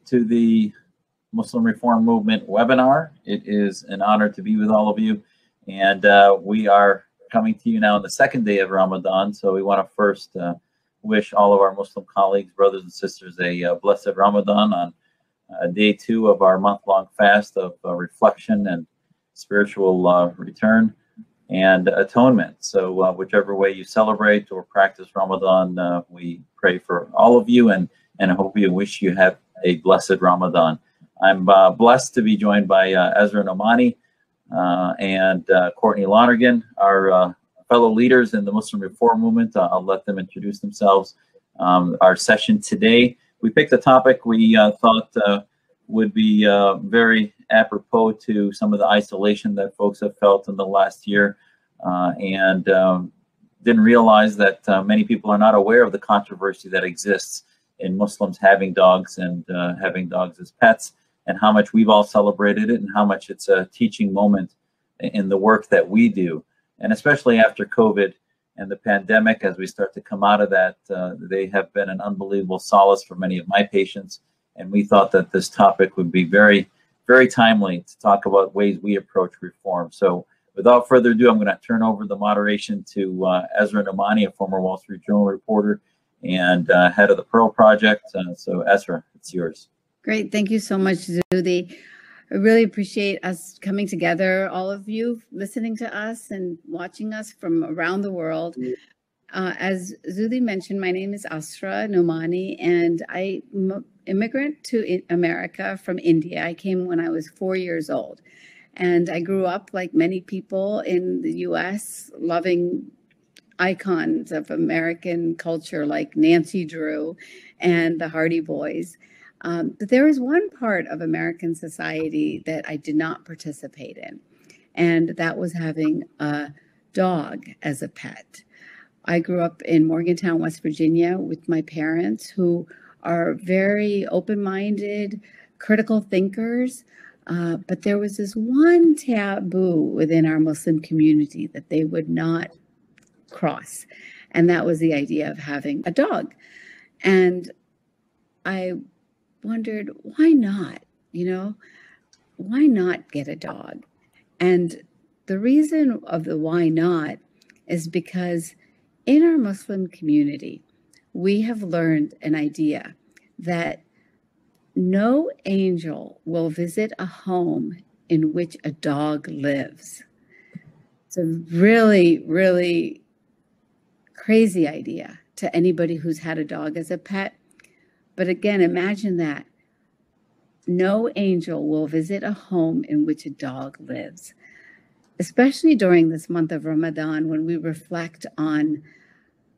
to the Muslim Reform Movement webinar. It is an honor to be with all of you. And we are coming to you now on the second day of Ramadan. So we want to first wish all of our Muslim colleagues, brothers and sisters, a blessed Ramadan on day 2 of our month-long fast of reflection and spiritual return and atonement. So whichever way you celebrate or practice Ramadan, we pray for all of you and I hope you wish you have a blessed Ramadan. I'm blessed to be joined by Ezra Nomani and Courtney Lonergan, our fellow leaders in the Muslim Reform Movement. I'll let them introduce themselves. Our session today, we picked a topic we thought would be very apropos to some of the isolation that folks have felt in the last year, and didn't realize that many people are not aware of the controversy that exists in Muslims having dogs and having dogs as pets, and how much we've all celebrated it and how much it's a teaching moment in the work that we do. And especially after COVID and the pandemic, as we start to come out of that, they have been an unbelievable solace for many of my patients. And we thought that this topic would be very, very timely to talk about ways we approach reform. So without further ado, I'm going to turn over the moderation to Ezra Nomani, a former Wall Street Journal reporter and head of the Pearl Project. So Ezra, it's yours. Great. Thank you so much, Zuhdi. I really appreciate us coming together, all of you listening to us and watching us from around the world. As Zuhdi mentioned, my name is Asra Nomani, and I'm an immigrant to America from India. I came when I was 4 years old, and I grew up like many people in the U.S., loving icons of American culture like Nancy Drew and the Hardy Boys. But there was one part of American society that I did not participate in, and that was having a dog as a pet. I grew up in Morgantown, West Virginia with my parents, who are very open-minded, critical thinkers, but there was this one taboo within our Muslim community that they would not cross, and that was the idea of having a dog. And I wondered, why not? Why not get a dog? And the reason of the why not is because in our Muslim community, we have learned an idea that no angel will visit a home in which a dog lives. It's a really, really crazy idea to anybody who's had a dog as a pet. But again, imagine that. No angel will visit a home in which a dog lives, especially during this month of Ramadan when we reflect on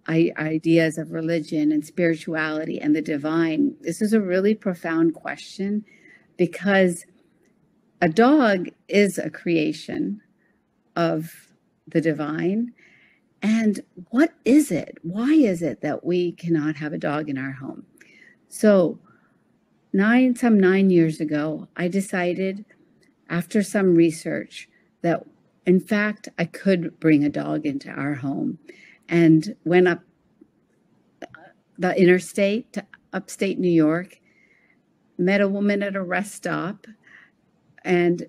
ideas of religion and spirituality and the divine. This is a really profound question because a dog is a creation of the divine. And what is it? Why is it that we cannot have a dog in our home? So some 9 years ago, I decided after some research that in fact, I could bring a dog into our home, and went up the interstate to upstate New York, met a woman at a rest stop, and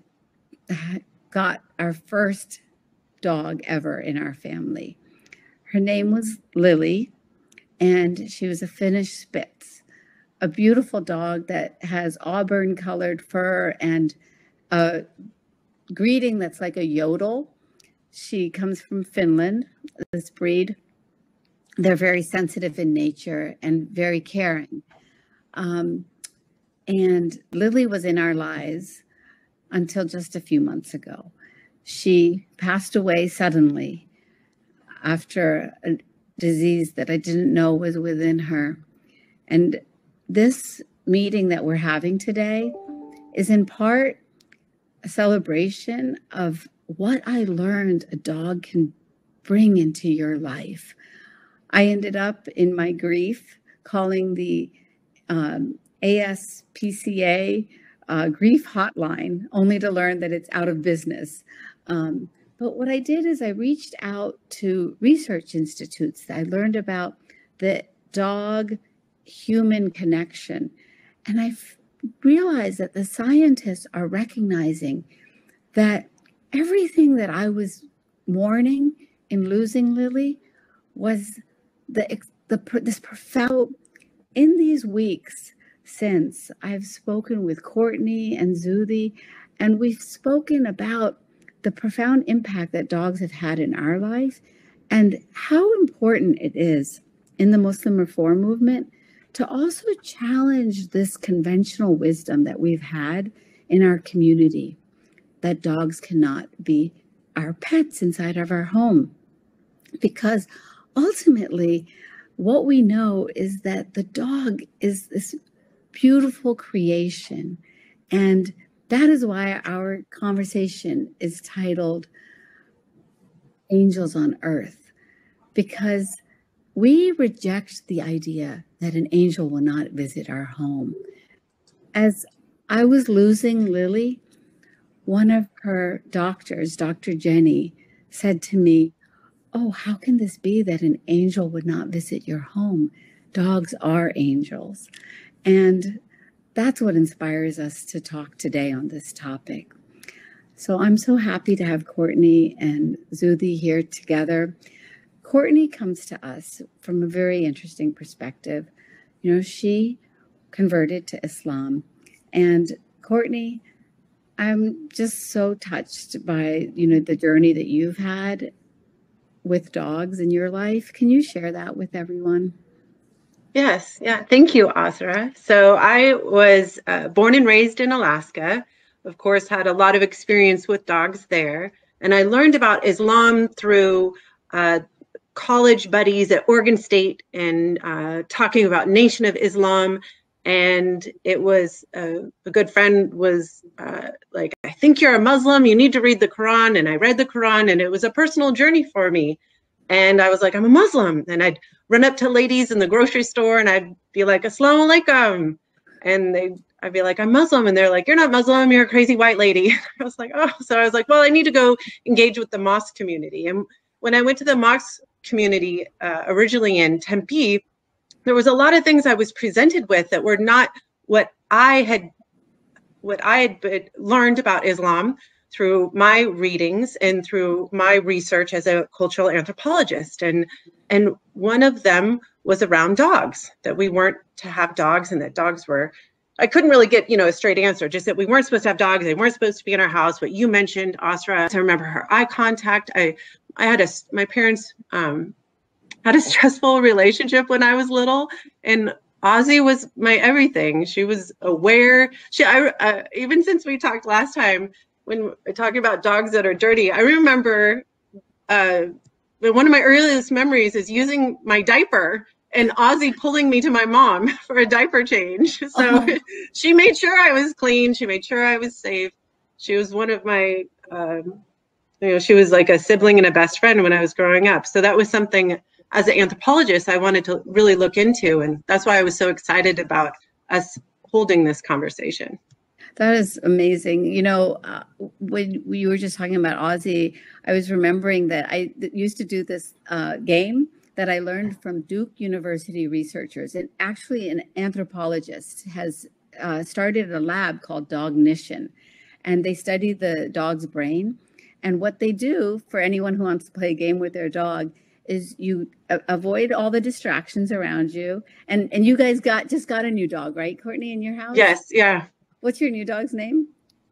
got our first dog ever in our family. Her name was Lily, and she was a Finnish Spitz, a beautiful dog that has auburn-colored fur and a greeting that's like a yodel. She comes from Finland, this breed. They're very sensitive in nature and very caring. And Lily was in our lives until just a few months ago. She passed away suddenly after a disease that I didn't know was within her. And this meeting that we're having today is in part a celebration of what I learned a dog can bring into your life. I ended up in my grief calling the ASPCA grief hotline, only to learn that it's out of business. But what I did is I reached out to research institutes. I learned about the dog-human connection. And I realized that the scientists are recognizing that everything that I was mourning in losing Lily was this profound. In these weeks since, I've spoken with Courtney and Zuthi, and we've spoken about the profound impact that dogs have had in our life and how important it is in the Muslim reform movement to also challenge this conventional wisdom that we've had in our community, that dogs cannot be our pets inside of our home. Because ultimately, what we know is that the dog is this beautiful creation. And that is why our conversation is titled Angels on Earth, because we reject the idea that an angel will not visit our home. As I was losing Lily, one of her doctors, Dr. Jenny, said to me, "Oh, how can this be that an angel would not visit your home? Dogs are angels." And that's what inspires us to talk today on this topic. So I'm so happy to have Courtney and Zuthi here together. Courtney comes to us from a very interesting perspective. You know, she converted to Islam. And Courtney, I'm just so touched by, the journey that you've had with dogs in your life. Can you share that with everyone? Yes. Yeah. Thank you, Asra. So I was born and raised in Alaska. Of course, had a lot of experience with dogs there. And I learned about Islam through college buddies at Oregon State and talking about Nation of Islam. And it was a good friend was like, "I think you're a Muslim. You need to read the Quran." And I read the Quran, and it was a personal journey for me. And I was like, "I'm a Muslim." And I'd run up to ladies in the grocery store and I'd be like, "Assalamu alaikum." And I'd be like, "I'm Muslim." And they're like, "You're not Muslim. You're a crazy white lady." I was like, "Oh." So I was like, well, I need to go engage with the mosque community. And when I went to the mosque community originally in Tempe, there was a lot of things I was presented with that were not what I had learned about Islam through my readings and through my research as a cultural anthropologist. And one of them was around dogs, that we weren't to have dogs, and that dogs were, I couldn't really get, a straight answer, just that we weren't supposed to have dogs. They weren't supposed to be in our house. What you mentioned, Asra, I remember her eye contact. My parents had a stressful relationship when I was little, and Ozzy was my everything. She was aware. Even since we talked last time, when we're talking about dogs that are dirty, I remember one of my earliest memories is using my diaper and Ozzy pulling me to my mom for a diaper change. So She made sure I was clean. She made sure I was safe. She was one of my, she was like a sibling and a best friend when I was growing up. So that was something, as an anthropologist, I wanted to really look into. And that's why I was so excited about us holding this conversation. That is amazing. When you were just talking about Ozzy, I was remembering that I used to do this game that I learned from Duke University researchers. And actually, an anthropologist has started a lab called Dognition, and they study the dog's brain. And what they do for anyone who wants to play a game with their dog is you avoid all the distractions around you. And you guys just got a new dog, right, Courtney, in your house? Yes. Yeah. What's your new dog's name?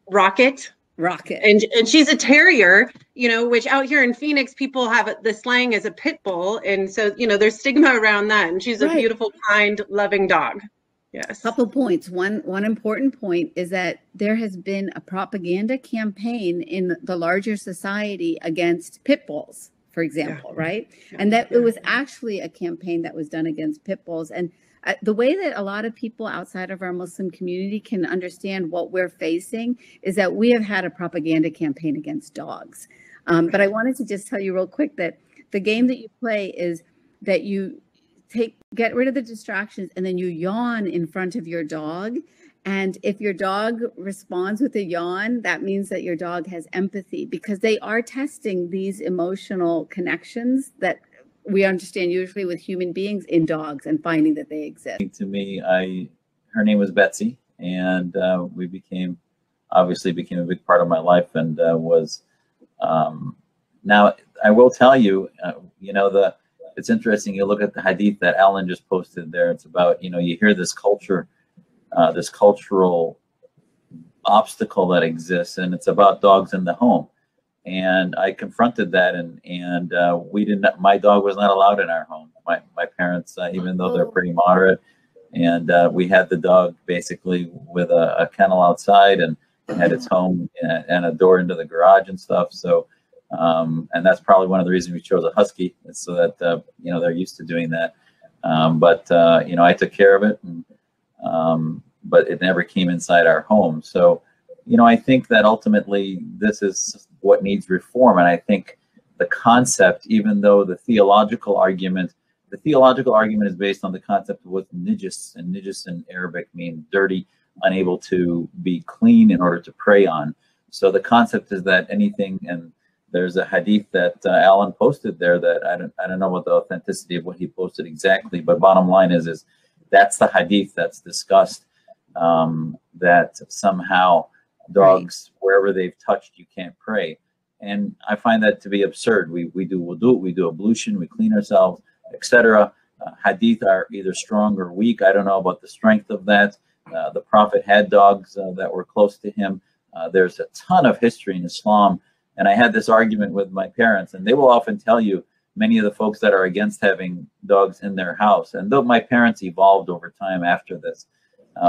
Rocket. And she's a terrier, which out here in Phoenix, people have the slang as a pit bull. And so, there's stigma around that. And she's a beautiful, kind, loving dog. Yes. Couple points. One important point is that there has been a propaganda campaign in the larger society against pit bulls, for example, right? Yeah. And that it was actually a campaign that was done against pit bulls. And the way that a lot of people outside of our Muslim community can understand what we're facing is that we have had a propaganda campaign against dogs. But I wanted to just tell you real quick that the game that you play is that you get rid of the distractions and then you yawn in front of your dog. And if your dog responds with a yawn, that means that your dog has empathy, because they are testing these emotional connections that we understand usually with human beings in dogs and finding that they exist. To me, her name was Betsy, and we obviously became a big part of my life, and was now I will tell you, it's interesting. You look at the hadith that Alan just posted there. It's about, you hear this culture, this cultural obstacle that exists, and it's about dogs in the home. And I confronted that, and we didn't. My dog was not allowed in our home. My parents, even though they're pretty moderate, and we had the dog basically with a kennel outside, and had its home and a door into the garage and stuff. So, and that's probably one of the reasons we chose a husky, so that they're used to doing that. But I took care of it, but it never came inside our home. So, I think that ultimately this is what needs reform. And I think the concept, even though the theological argument is based on the concept of what's nijis, and nijis in Arabic means dirty, unable to be clean in order to prey on. So the concept is that anything, and there's a hadith that Alan posted there that I don't know what the authenticity of what he posted exactly, but bottom line is that's the hadith that's discussed, that somehow dogs, wherever they've touched, you can't pray. And I find that to be absurd. We do wudu, we do ablution, we clean ourselves, etc. Hadith are either strong or weak. I don't know about the strength of that. The Prophet had dogs that were close to him. There's a ton of history in Islam. And I had this argument with my parents, and they will often tell you, many of the folks that are against having dogs in their house, and though my parents evolved over time after this,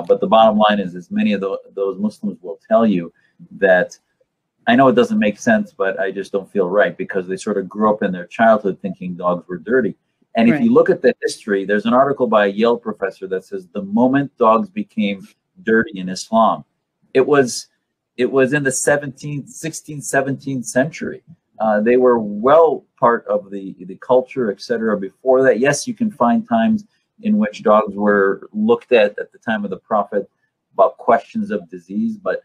but the bottom line is many of those Muslims will tell you that, I know it doesn't make sense, but I just don't feel right, because they sort of grew up in their childhood thinking dogs were dirty. And if you look at the history, there's an article by a Yale professor that says the moment dogs became dirty in Islam, it was in the 16th, 17th century. They were well part of the culture, etc. Before that. Yes, you can find times in which dogs were looked at the time of the Prophet about questions of disease, but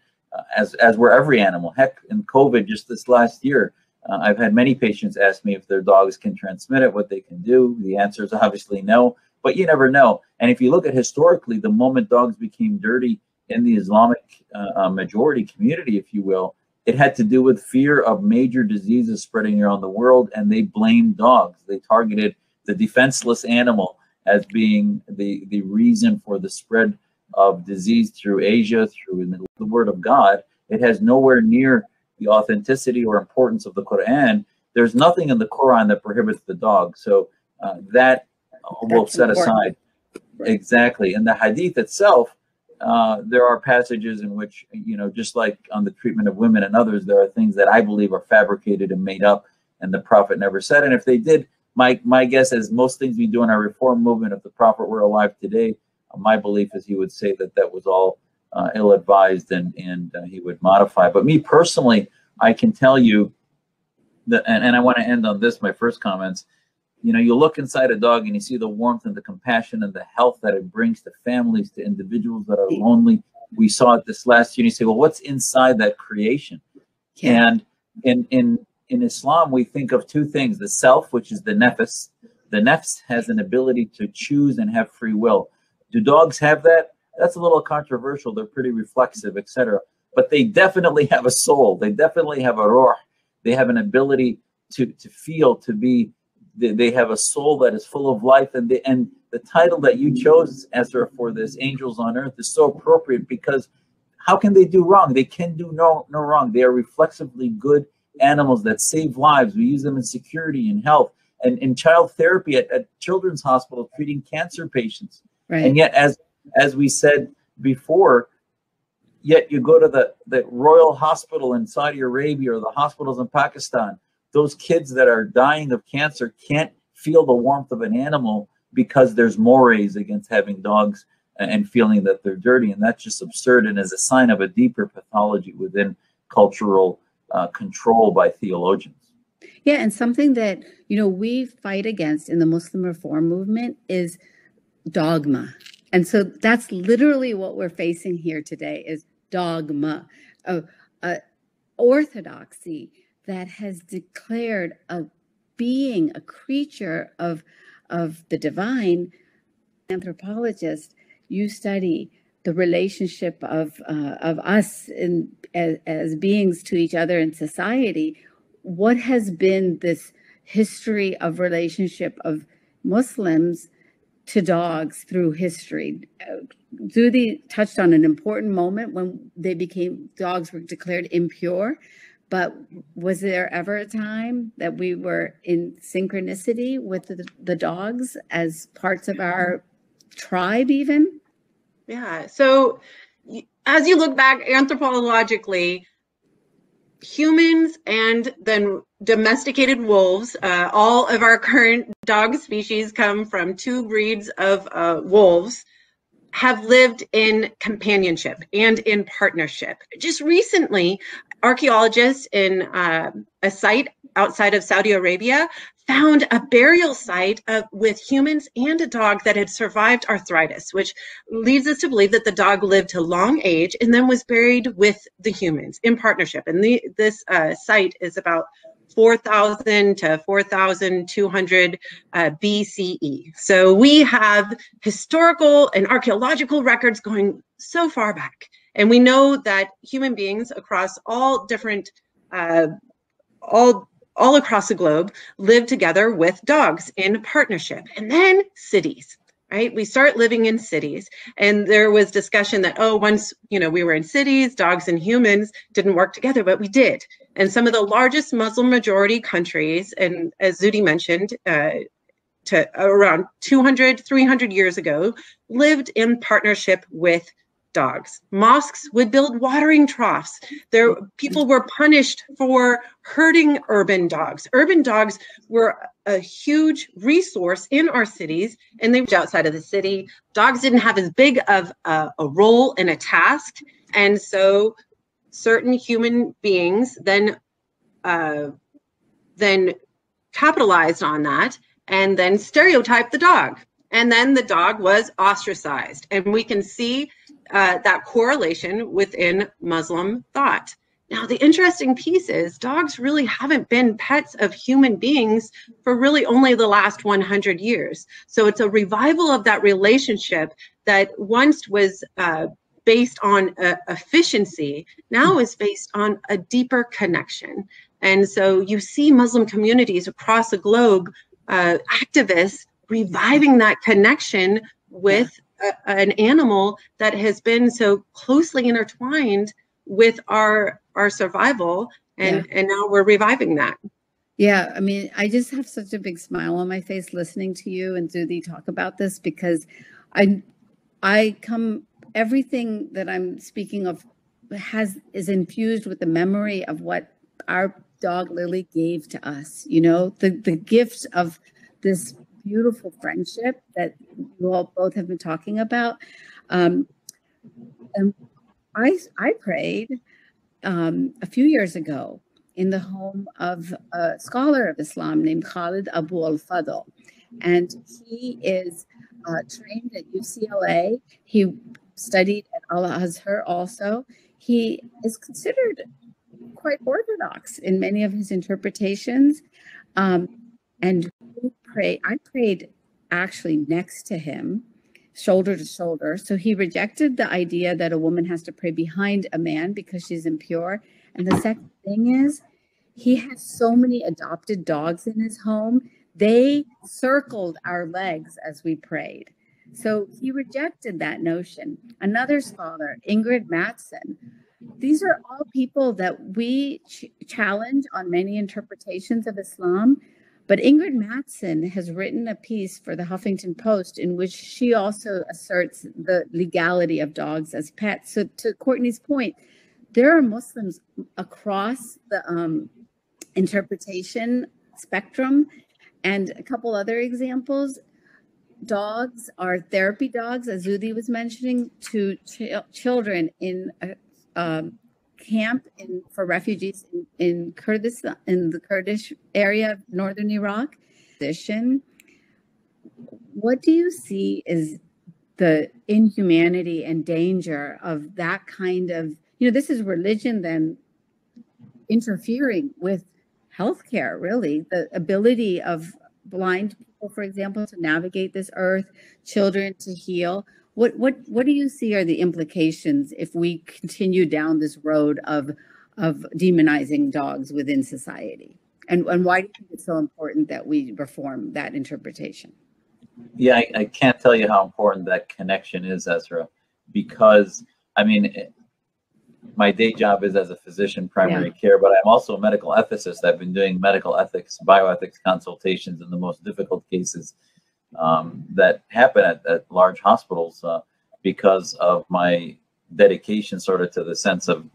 as were every animal. Heck, in COVID just this last year, I've had many patients ask me if their dogs can transmit it, what they can do. The answer is obviously no, but you never know. And if you look at historically, the moment dogs became dirty in the Islamic majority community, if you will, it had to do with fear of major diseases spreading around the world, and they blamed dogs. They targeted the defenseless animal as being the reason for the spread of disease through Asia, through the Word of God. It has nowhere near the authenticity or importance of the Quran. There's nothing in the Quran that prohibits the dog. So that we'll set aside. Exactly. In the Hadith itself, there are passages in which, just like on the treatment of women and others, there are things that I believe are fabricated and made up, and the Prophet never said. And if they did, my guess is most things we do in our reform movement, if the Prophet were alive today, my belief is he would say that was all ill-advised, and he would modify. But me personally, I can tell you that, and I want to end on this, my first comments. You look inside a dog and you see the warmth and the compassion and the health that it brings to families, to individuals that are lonely. We saw it this last year, and you say, well, what's inside that creation? Yeah. And in Islam, we think of two things: the self, which is the nefs. The nefs has an ability to choose and have free will. Do dogs have that? That's a little controversial. They're pretty reflexive, etc. But they definitely have a soul. They definitely have a ruh. They have an ability to feel, to be. They have a soul that is full of life. And the title that you chose, Esther, for this, Angels on Earth, is so appropriate, because how can they do wrong? They can do no wrong. They are reflexively good animals that save lives. We use them in security and health, and in child therapy at children's hospitals, treating cancer patients. Right. And yet, as we said before, yet you go to the Royal Hospital in Saudi Arabia or the hospitals in Pakistan, those kids that are dying of cancer can't feel the warmth of an animal because there's mores against having dogs and feeling that they're dirty. And that's just absurd, and is a sign of a deeper pathology within cultural control by theologians. Yeah, and something that, we fight against in the Muslim reform movement is dogma. And so that's literally what we're facing here today, is dogma, orthodoxy that has declared a being, a creature of the divine. Anthropologist, you study the relationship of us as beings to each other in society. What has been this history of relationship of Muslims to dogs through history? Zuhdi touched on an important moment when dogs were declared impure, but was there ever a time that we were in synchronicity with the dogs as parts of our tribe even? Yeah. So as you look back anthropologically, humans and then domesticated wolves, all of our current dog species come from two breeds of wolves, have lived in companionship and in partnership. Just recently, archaeologists in a site outside of Saudi Arabia found a burial site with humans and a dog that had survived arthritis, which leads us to believe that the dog lived to long age and then was buried with the humans in partnership. And this site is about 4,000 to 4,200 BCE. So we have historical and archaeological records going so far back. And we know that human beings across all different, all across the globe live together with dogs in partnership. And then cities, right? We start living in cities. And there was discussion that, once, we were in cities, dogs and humans didn't work together, but we did. And some of the largest Muslim majority countries, and as Zuhdi mentioned, to around 200, 300 years ago, lived in partnership with dogs. Mosques would build watering troughs. People were punished for herding urban dogs. Urban dogs were a huge resource in our cities, and they were outside of the city. Dogs didn't have as big of a role and a task, and so certain human beings then capitalized on that and then stereotyped the dog. And then the dog was ostracized. And we can see that correlation within Muslim thought. Now, the interesting piece is dogs really haven't been pets of human beings for really only the last 100 years. So it's a revival of that relationship that once was based on efficiency, now is based on a deeper connection. And so you see Muslim communities across the globe, activists reviving that connection with an animal that has been so closely intertwined with our survival, and now we're reviving that. Yeah, I mean, I just have such a big smile on my face listening to you and Zuhdi talk about this, because everything that I'm speaking of is infused with the memory of what our dog Lily gave to us, the gift of this beautiful friendship that you all both have been talking about. And I prayed a few years ago in the home of a scholar of Islam named Khalid Abu al-Fadl. And he is trained at UCLA. He studied at Al-Azhar also. He is considered quite orthodox in many of his interpretations. And I prayed actually next to him, shoulder to shoulder. So he rejected the idea that a woman has to pray behind a man because she's impure. And the second thing is, he has so many adopted dogs in his home. They circled our legs as we prayed. So he rejected that notion. Another scholar, Ingrid Mattson, these are all people that we challenge on many interpretations of Islam. But Ingrid Mattson has written a piece for the Huffington Post in which she also asserts the legality of dogs as pets. So to Courtney's point, there are Muslims across the interpretation spectrum. And a couple other examples, dogs are therapy dogs, as Zuhdi was mentioning, to children in a camp for refugees in Kurdistan, in the Kurdish area of northern Iraq. What do you see is the inhumanity and danger of that kind of, this is religion then interfering with healthcare, really, the ability of blind people, for example, to navigate this earth, children to heal. What do you see are the implications if we continue down this road of demonizing dogs within society? And why do you think it's so important that we reform that interpretation? Yeah, I can't tell you how important that connection is, Ezra, because I mean, my day job is as a physician, primary care, but I'm also a medical ethicist. I've been doing medical ethics, bioethics consultations in the most difficult cases that happen at large hospitals because of my dedication sort of to the sense of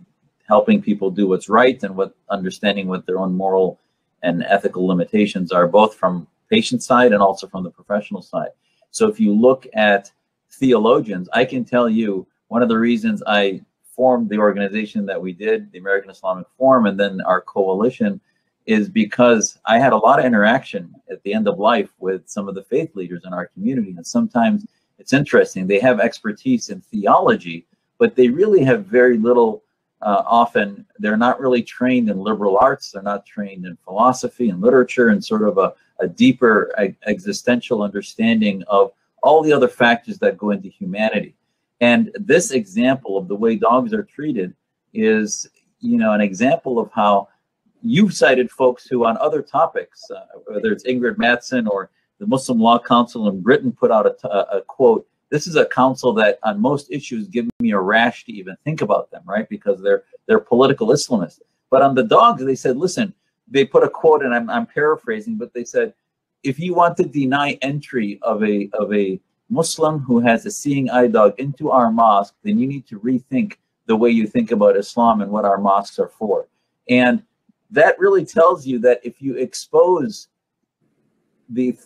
helping people do what's right and understanding what their own moral and ethical limitations are, both from patient side and also from the professional side. So if you look at theologians, I can tell you one of the reasons I formed the organization that we did, the American Islamic Forum, and then our coalition, is because I had a lot of interaction at the end of life with some of the faith leaders in our community. And sometimes it's interesting, they have expertise in theology, but they really have very little, often they're not really trained in liberal arts, they're not trained in philosophy and literature and sort of a deeper existential understanding of all the other factors that go into humanity. And this example of the way dogs are treated is, an example of how you've cited folks who on other topics, whether it's Ingrid Mattson or the Muslim Law Council in Britain put out a quote. This is a council that on most issues give me a rash to even think about them, right? Because they're political Islamists. But on the dogs, they said, listen, they put a quote, and I'm paraphrasing, but they said, if you want to deny entry of a Muslim who has a seeing eye dog into our mosque, then you need to rethink the way you think about Islam and what our mosques are for. And that really tells you that if you expose the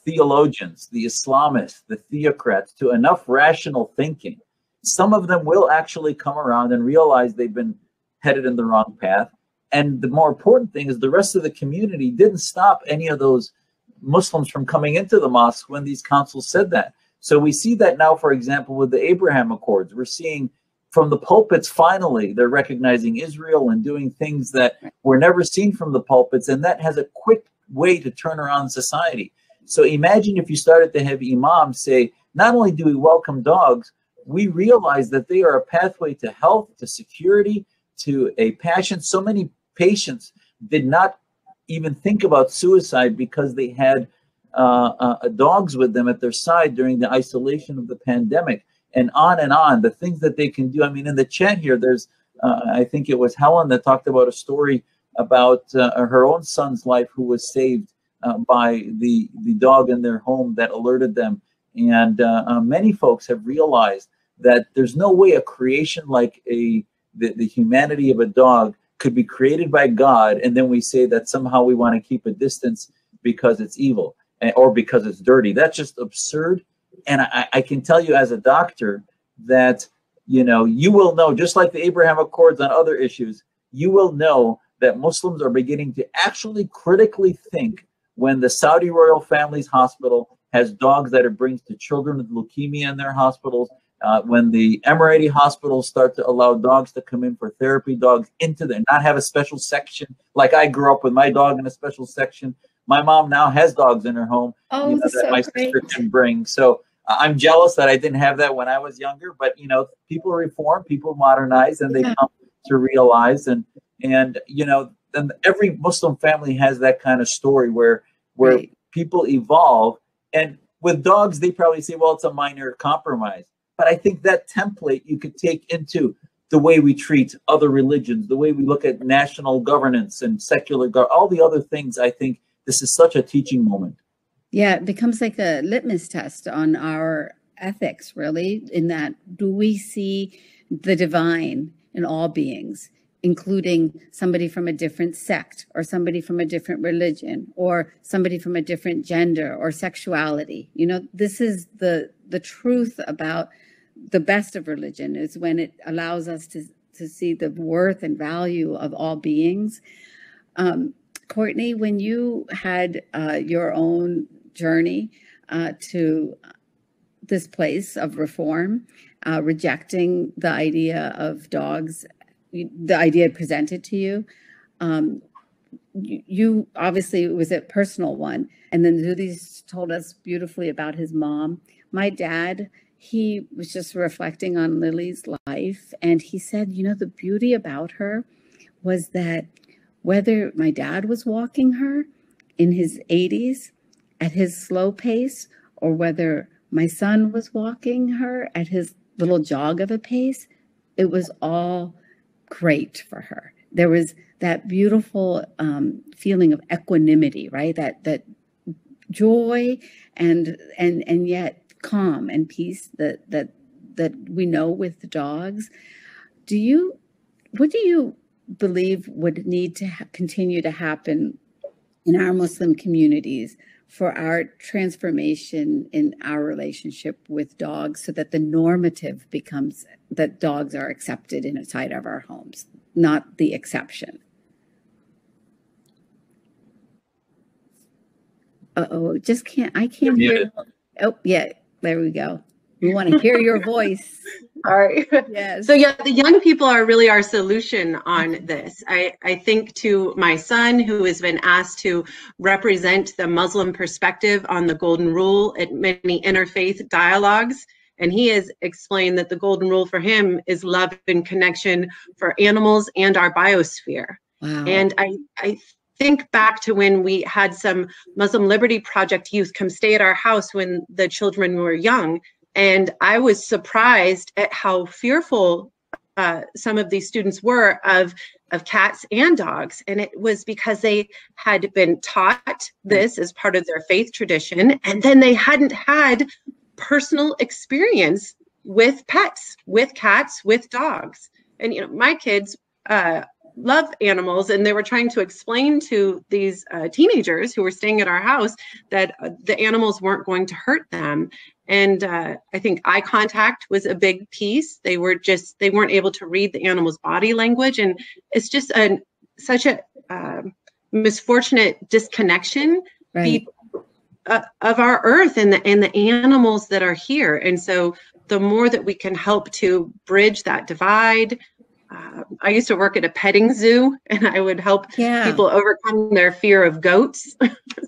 theologians, the Islamists, the theocrats to enough rational thinking, some of them will actually come around and realize they've been headed in the wrong path. And the more important thing is the rest of the community didn't stop any of those Muslims from coming into the mosque when these councils said that. So we see that now, for example, with the Abraham Accords. We're seeing from the pulpits, finally, they're recognizing Israel and doing things that were never seen from the pulpits. And that has a quick way to turn around society. So imagine if you started to have imams say, not only do we welcome dogs, we realize that they are a pathway to health, to security, to a passion. So many patients did not even think about suicide because they had dogs with them at their side during the isolation of the pandemic, and on, the things that they can do. I mean, in the chat here, there's, I think it was Helen that talked about a story about her own son's life who was saved by the dog in their home that alerted them. And many folks have realized that there's no way a creation like the humanity of a dog could be created by God, and then we say that somehow we want to keep a distance because it's evil or because it's dirty. That's just absurd. And I can tell you as a doctor that, you will know, just like the Abraham Accords on other issues, you will know that Muslims are beginning to actually critically think when the Saudi royal family's hospital has dogs that it brings to children with leukemia in their hospitals, when the Emirati hospitals start to allow dogs to come in for therapy, dogs into there, not have a special section. Like I grew up with my dog in a special section. My mom now has dogs in her home that my sister can bring. So I'm jealous that I didn't have that when I was younger. But people reform, people modernize, and they come to realize. And and every Muslim family has that kind of story where people evolve. And with dogs, they probably say, well, it's a minor compromise. But I think that template you could take into the way we treat other religions, the way we look at national governance and secular all the other things. I think this is such a teaching moment. Yeah, it becomes like a litmus test on our ethics, really, in that do we see the divine in all beings, including somebody from a different sect or somebody from a different religion or somebody from a different gender or sexuality. This is the truth about the best of religion, is when it allows us to see the worth and value of all beings. Courtney, when you had your own journey to this place of reform, rejecting the idea of dogs, the idea presented to you, you obviously, it was a personal one. And then Zudi's told us beautifully about his mom. My dad, he was just reflecting on Lily's life, and he said, you know, the beauty about her was that whether my dad was walking her in his 80s at his slow pace, or whether my son was walking her at his little jog of a pace, it was all great for her. There was that beautiful feeling of equanimity, right? That joy and yet calm and peace that we know with the dogs. What do you believe would need to continue to happen in our Muslim communities for our transformation in our relationship with dogs, so that the normative becomes that dogs are accepted inside of our homes, not the exception? I can't hear. Oh, yeah, there we go. We want to hear your voice. All right. Yes. So yeah, the young people are really our solution on this. I think to my son, who has been asked to represent the Muslim perspective on the Golden Rule at many interfaith dialogues, and he has explained that the Golden Rule for him is love and connection for animals and our biosphere. Wow. And I think back to when we had some Muslim Liberty Project youth come stay at our house when the children were young. And I was surprised at how fearful some of these students were of cats and dogs. And it was because they had been taught this as part of their faith tradition, and then they hadn't had personal experience with pets, with cats, with dogs. And, you know, my kids love animals, and they were trying to explain to these teenagers who were staying at our house that the animals weren't going to hurt them. And I think eye contact was a big piece. They weren't able to read the animal's body language. And it's just such a misfortunate disconnection, Right. Of our earth and the animals that are here. And so the more that we can help to bridge that divide. I used to work at a petting zoo, and I would help people overcome their fear of goats.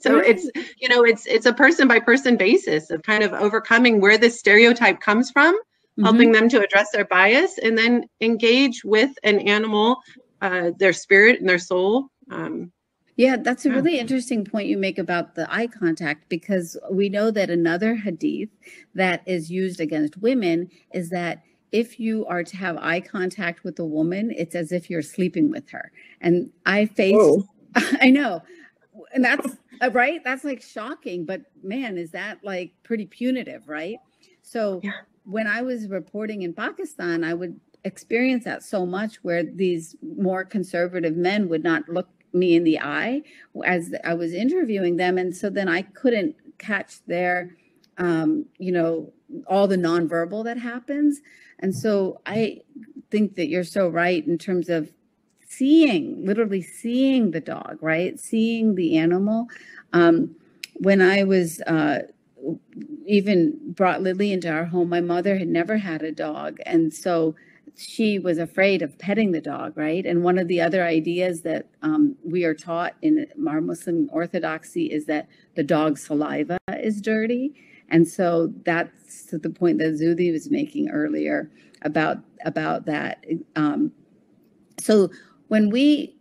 So it's a person by person basis of kind of overcoming where this stereotype comes from, helping them to address their bias, and then engage with an animal, their spirit and their soul. Yeah, that's a really interesting point you make about the eye contact, because we know that another hadith that is used against women is that if you are to have eye contact with a woman, it's as if you're sleeping with her. And I know, and that's right. That's like shocking, but man, is that like pretty punitive, right? So when I was reporting in Pakistan, I would experience that so much, where these more conservative men would not look me in the eye as I was interviewing them. And so then I couldn't catch their, all the nonverbal that happens. And so I think that you're so right in terms of literally seeing the dog, right? Seeing the animal. When I was even brought Lily into our home, my mother had never had a dog. And so she was afraid of petting the dog, right? And one of the other ideas that we are taught in our Muslim orthodoxy is that the dog's saliva is dirty. And so that's the point that Zuhdi was making earlier about that. So when we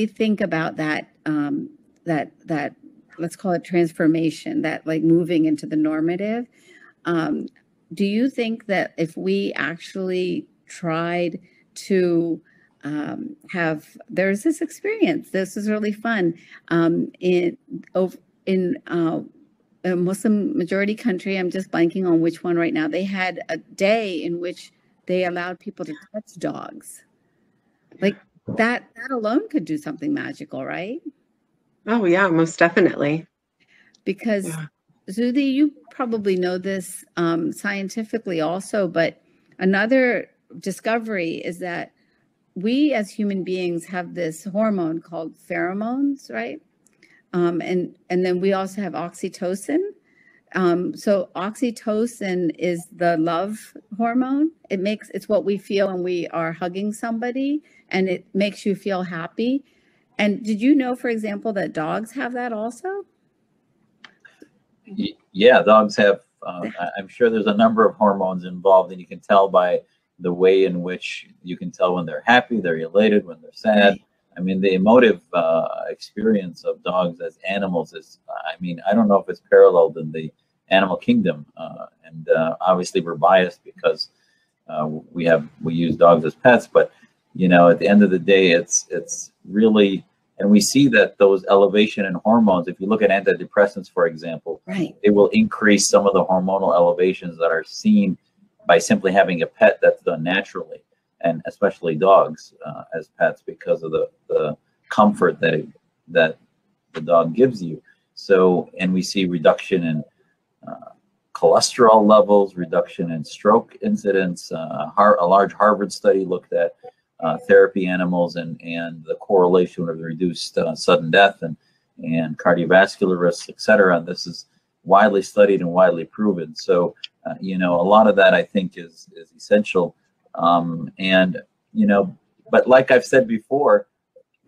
think about that, that let's call it transformation, that like moving into the normative, do you think that if we actually tried to there's this experience, this is really fun, in a Muslim majority country, I'm just blanking on which one right now, they had a day in which they allowed people to touch dogs. Like that alone could do something magical, right? Oh yeah, most definitely. Because Zuhdi, you probably know this scientifically also, but another discovery is that we as human beings have this hormone called pheromones, right? And then we also have oxytocin. So oxytocin is the love hormone. It's what we feel when we are hugging somebody, and it makes you feel happy. And did you know, for example, that dogs have that also? Yeah, dogs have I'm sure there's a number of hormones involved, and you can tell by the way in which you can tell when they're happy, they're elated, when they're sad. Right. I mean, the emotive experience of dogs as animals is, I mean, I don't know if it's paralleled in the animal kingdom. And obviously we're biased because we use dogs as pets, but you know, at the end of the day, it's really, and we see that those elevation in hormones, if you look at antidepressants, for example, Right. it will increase some of the hormonal elevations that are seen by simply having a pet that's done naturally, and especially dogs as pets, because of the comfort that the dog gives you. So, and we see reduction in cholesterol levels, reduction in stroke incidence. A large Harvard study looked at therapy animals and the correlation with reduced sudden death and cardiovascular risks, et cetera. And this is widely studied and widely proven. So, you know, a lot of that I think is essential. And, you know, but like I've said before,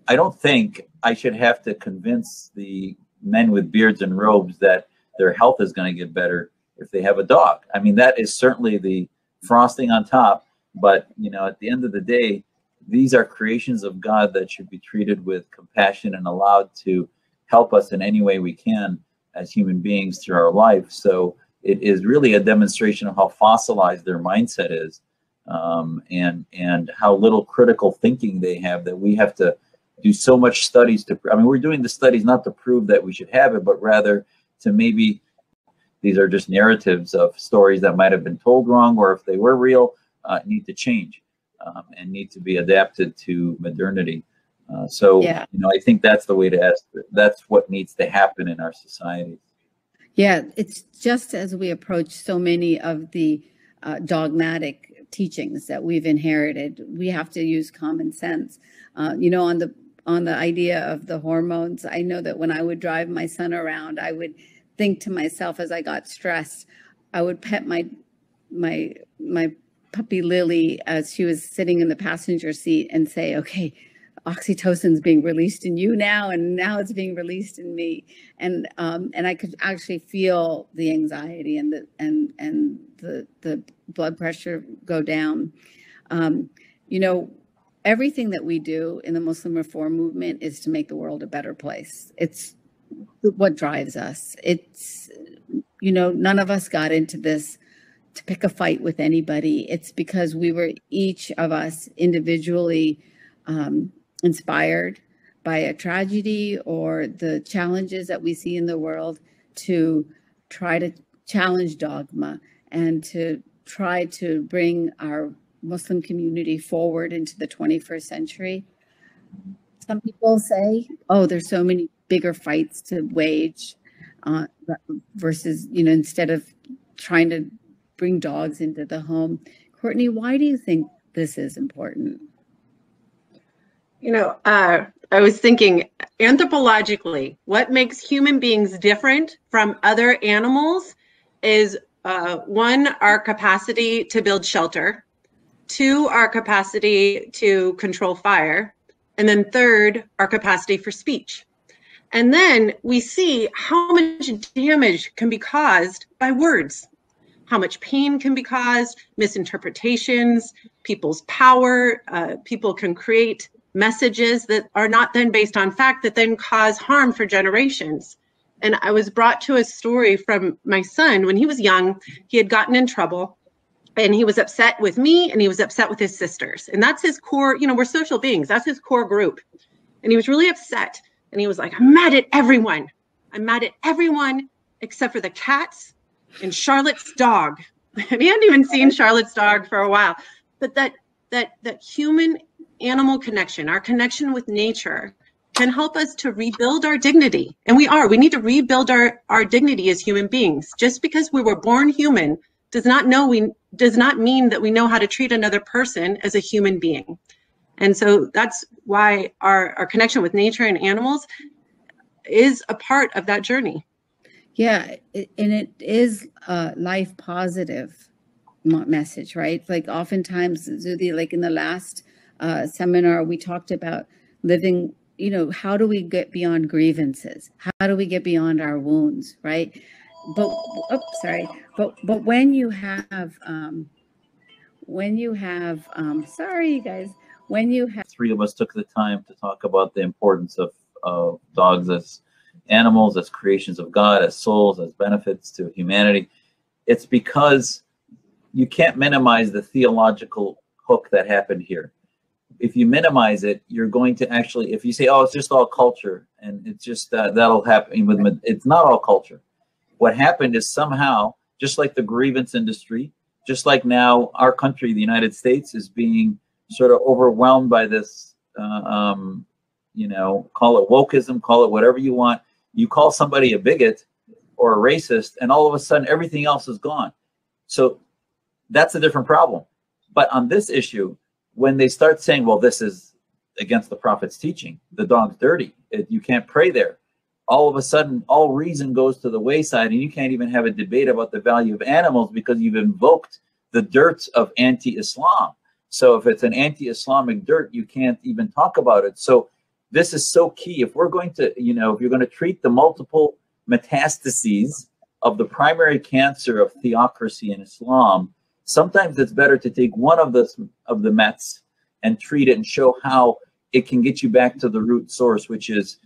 I don't think I should have to convince the men with beards and robes that their health is going to get better if they have a dog. I mean, that is certainly the frosting on top. But, you know, at the end of the day, these are creations of God that should be treated with compassion and allowed to help us in any way we can as human beings through our life. So it is really a demonstration of how fossilized their mindset is, and how little critical thinking they have, that we have to do so much studies to, I mean, we're doing the studies not to prove that we should have it, but rather to maybe, these are just narratives of stories that might have been told wrong, or if they were real, need to change and need to be adapted to modernity. So, Yeah. you know, I think that's the way to ask. That's what needs to happen in our society. Yeah, it's just as we approach so many of the dogmatic teachings that we've inherited, we have to use common sense. You know, on the idea of the hormones, I know that when I would drive my son around, I would think to myself as I got stressed, I would pet my puppy Lily as she was sitting in the passenger seat and say, okay, oxytocin's being released in you now, and now it's being released in me. And I could actually feel the anxiety and the blood pressure go down. You know, everything that we do in the Muslim Reform movement is to make the world a better place. It's what drives us. It's, you know, none of us got into this to pick a fight with anybody. It's because we were, each of us individually, inspired by a tragedy or the challenges that we see in the world, to try to challenge dogma and to try to bring our Muslim community forward into the 21st century. Some people say, oh, there's so many bigger fights to wage versus, you know, instead of trying to bring dogs into the home. Courtney, why do you think this is important? You know, I was thinking anthropologically, what makes human beings different from other animals is one, our capacity to build shelter, two, our capacity to control fire, and then third, our capacity for speech. And then we see how much damage can be caused by words, how much pain can be caused, misinterpretations, people's power. People can create messages that are not then based on fact, that then cause harm for generations. And I was brought to a story from my son when he was young. He had gotten in trouble and he was upset with me and he was upset with his sisters. And that's his core, you know, we're social beings. That's his core group. And he was really upset. And he was like, I'm mad at everyone. I'm mad at everyone except for the cats and Charlotte's dog. And he hadn't even seen Charlotte's dog for a while. But that human animal connection, our connection with nature, can help us to rebuild our dignity. And we need to rebuild our dignity as human beings. Just because we were born human does not mean that we know how to treat another person as a human being. And so that's why our connection with nature and animals is a part of that journey. Yeah, and it is a life positive message, right? Like oftentimes, Zuthi, like in the last seminar, we talked about living, you know, how do we get beyond grievances? How do we get beyond our wounds, right? sorry, but when you have sorry you guys, when you have three of us took the time to talk about the importance of dogs as animals, as creations of God, as souls, as benefits to humanity, it's because you can't minimize the theological hook that happened here. If you minimize it, you're going to actually, if you say, oh, it's just all culture, and it's just that'll happen with, it's not all culture. What happened is somehow, just like the grievance industry, just like now our country, the United States, is being sort of overwhelmed by this, you know, call it wokeism, call it whatever you want. You call somebody a bigot or a racist, and all of a sudden everything else is gone. So that's a different problem. But on this issue, when they start saying, well, this is against the prophet's teaching, the dog's dirty, you can't pray there, all of a sudden all reason goes to the wayside, and you can't even have a debate about the value of animals because you've invoked the dirt of anti-Islam. So if it's an anti-Islamic dirt, you can't even talk about it. So this is so key. If we're going to, you know, if you're going to treat the multiple metastases of the primary cancer of theocracy in Islam, sometimes it's better to take one of the mets and treat it and show how it can get you back to the root source, which is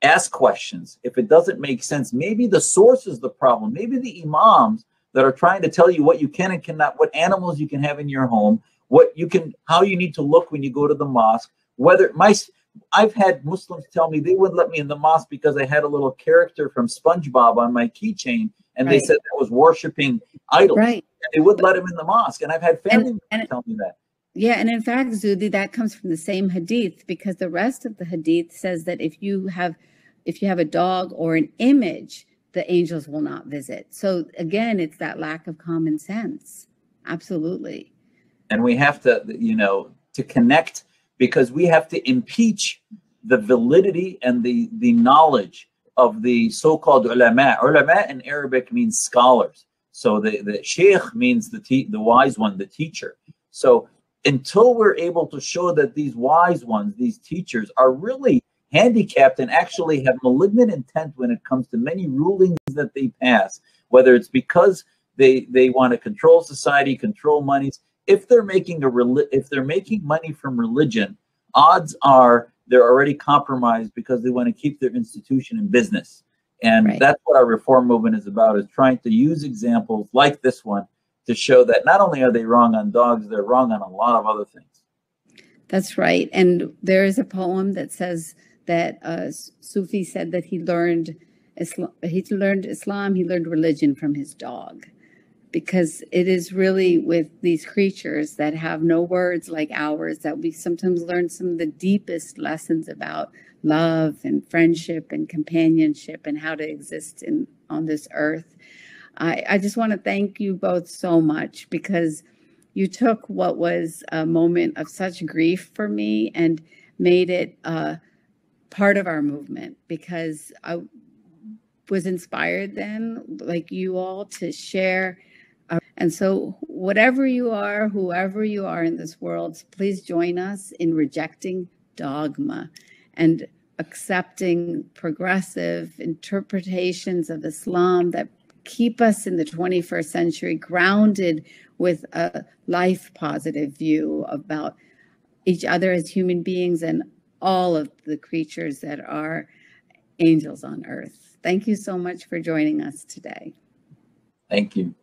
ask questions. If it doesn't make sense, maybe the source is the problem. Maybe the imams that are trying to tell you what you can and cannot, what animals you can have in your home, what you can, how you need to look when you go to the mosque. Whether I've had Muslims tell me they wouldn't let me in the mosque because I had a little character from SpongeBob on my keychain, and they said that was worshiping idols. Right. And they wouldn't let him in the mosque. And I've had family members tell me that. Yeah, and in fact, Zudi, that comes from the same hadith, because the rest of the hadith says that if you have a dog or an image, the angels will not visit. So again, it's that lack of common sense. Absolutely. And we have to, you know, to connect, because we have to impeach the validity and the knowledge of the so-called ulama. Ulama in Arabic means scholars. So the sheikh means the wise one, the teacher. So until we're able to show that these wise ones, these teachers, are really handicapped and actually have malignant intent when it comes to many rulings that they pass, whether it's because they want to control society, control monies. If they're making money from religion, odds are they're already compromised because they want to keep their institution in business. And that's what our reform movement is about, is trying to use examples like this one to show that not only are they wrong on dogs, they're wrong on a lot of other things. That's right. And there is a poem that says that Sufi said that he learned Islam, he learned religion from his dog, because it is really with these creatures that have no words like ours that we sometimes learn some of the deepest lessons about love and friendship and companionship and how to exist on this earth. I just want to thank you both so much, because you took what was a moment of such grief for me and made it part of our movement, because I was inspired then, like you all, to share. And so whatever you are, whoever you are in this world, please join us in rejecting dogma and accepting progressive interpretations of Islam that keep us in the 21st century grounded with a life positive view about each other as human beings and all of the creatures that are angels on earth. Thank you so much for joining us today. Thank you.